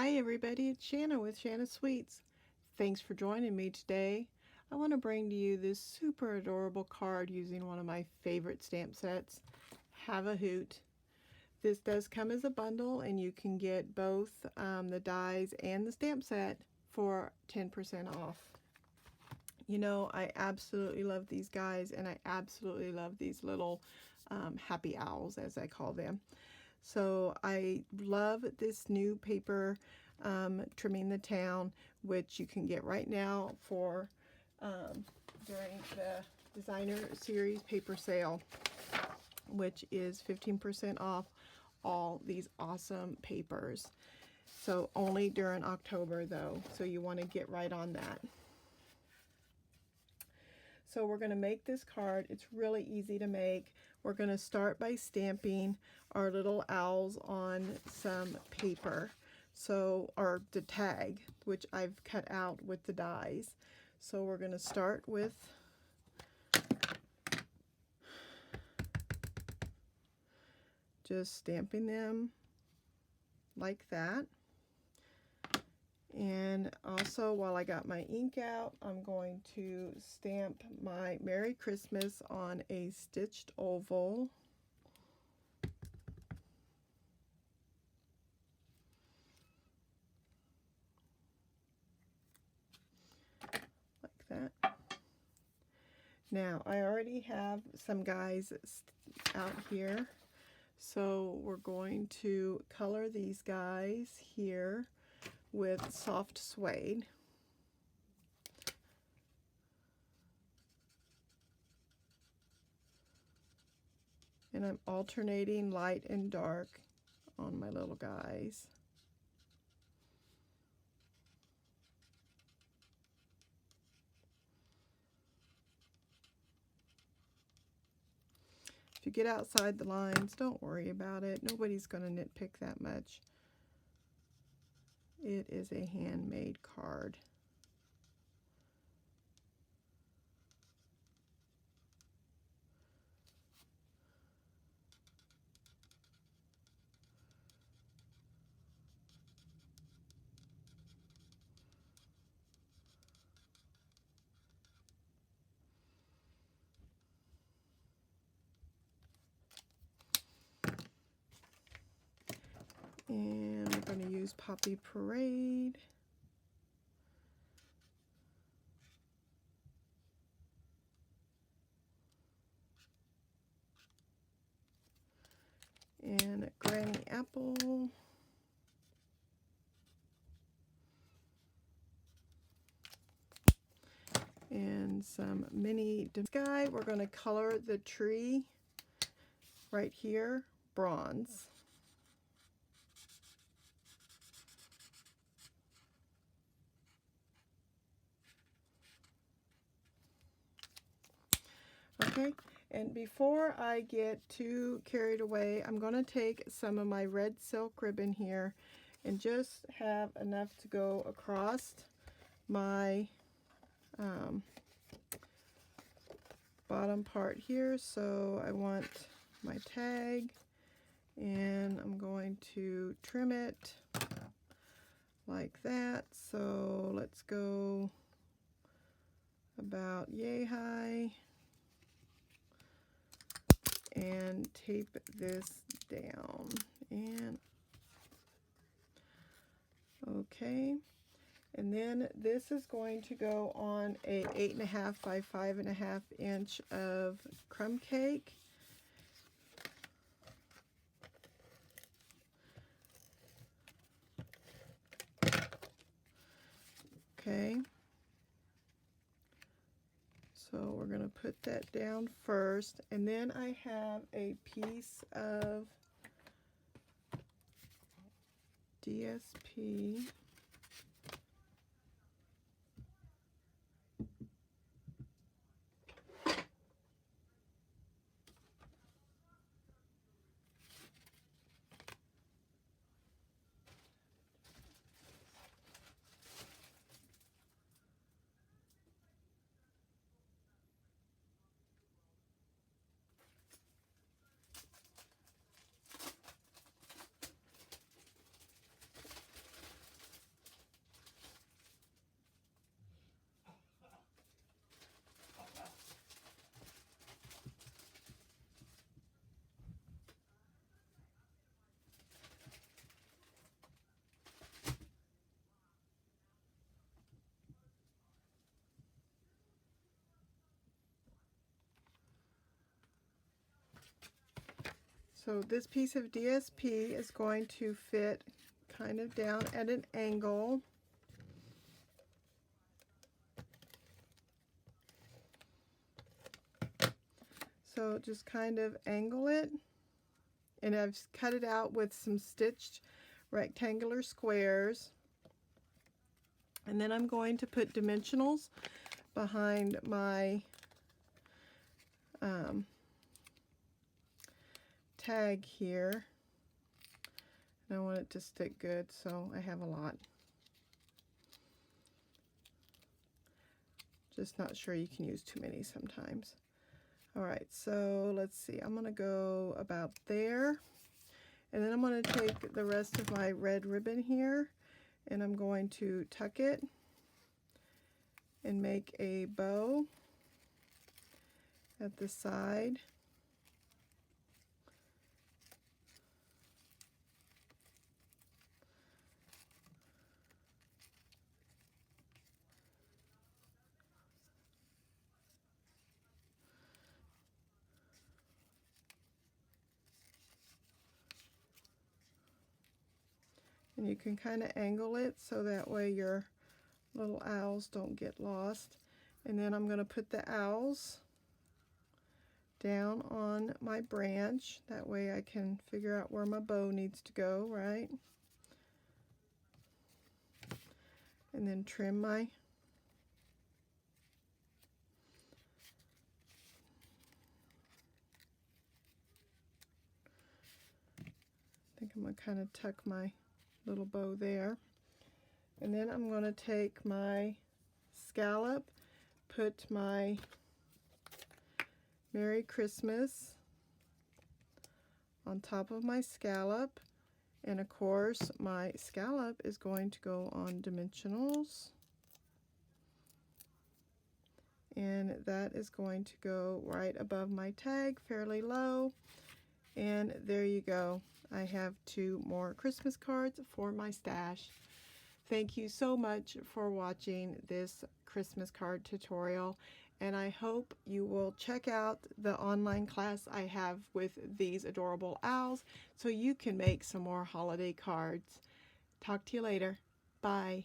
Hi everybody, it's Shanna with Shanna Sweets. Thanks for joining me today. I want to bring to you this super adorable card using one of my favorite stamp sets, Have a Hoot. This does come as a bundle and you can get both the dies and the stamp set for 10% off. You know, I absolutely love these guys and I absolutely love these little happy owls, as I call them. So I love this new paper, Trimming the Town, which you can get right now for during the designer series paper sale, which is 15% off all these awesome papers. So only during October though, so you want to get right on that. So we're going to make this card. It's really easy to make. We're going to start by stamping our little owls on some paper. So, or the tag, which I've cut out with the dies. So we're going to start with just stamping them like that. And also, while I got my ink out, I'm going to stamp my Merry Christmas on a stitched oval. Like that. Now, I already have some guys out here, so we're going to color these guys here with soft suede. And I'm alternating light and dark on my little guys. If you get outside the lines, don't worry about it. Nobody's going to nitpick that much. It is a handmade card. And we're going to use Poppy Parade. And Granny Apple. And some mini sky. We're going to color the tree right here bronze. Okay, and before I get too carried away, I'm going to take some of my red silk ribbon here and just have enough to go across my bottom part here. So I want my tag and I'm going to trim it like that. So let's go about yay high and tape this down. And okay, and then this is going to go on a 8.5 by 5.5 inch of crumb cake. Okay, so we're going to put that down first, and then I have a piece of DSP. So this piece of DSP is going to fit kind of down at an angle. So just kind of angle it, and I've cut it out with some stitched rectangular squares. And then I'm going to put dimensionals behind my tag here. And I want it to stick good, so I have a lot. Just not sure, you can use too many sometimes. Alright, so let's see, I'm going to go about there, and then I'm going to take the rest of my red ribbon here, and I'm going to tuck it and make a bow at the side. And you can kind of angle it so that way your little owls don't get lost. And then I'm going to put the owls down on my branch. That way I can figure out where my bow needs to go, right? And then trim my I think I'm going to kind of tuck my little bow there. And then I'm going to take my scallop, put my Merry Christmas on top of my scallop, and of course my scallop is going to go on dimensionals, and that is going to go right above my tag, fairly low. And there you go. I have 2 more Christmas cards for my stash. Thank you so much for watching this Christmas card tutorial, and I hope you will check out the online class I have with these adorable owls so you can make some more holiday cards. Talk to you later. Bye.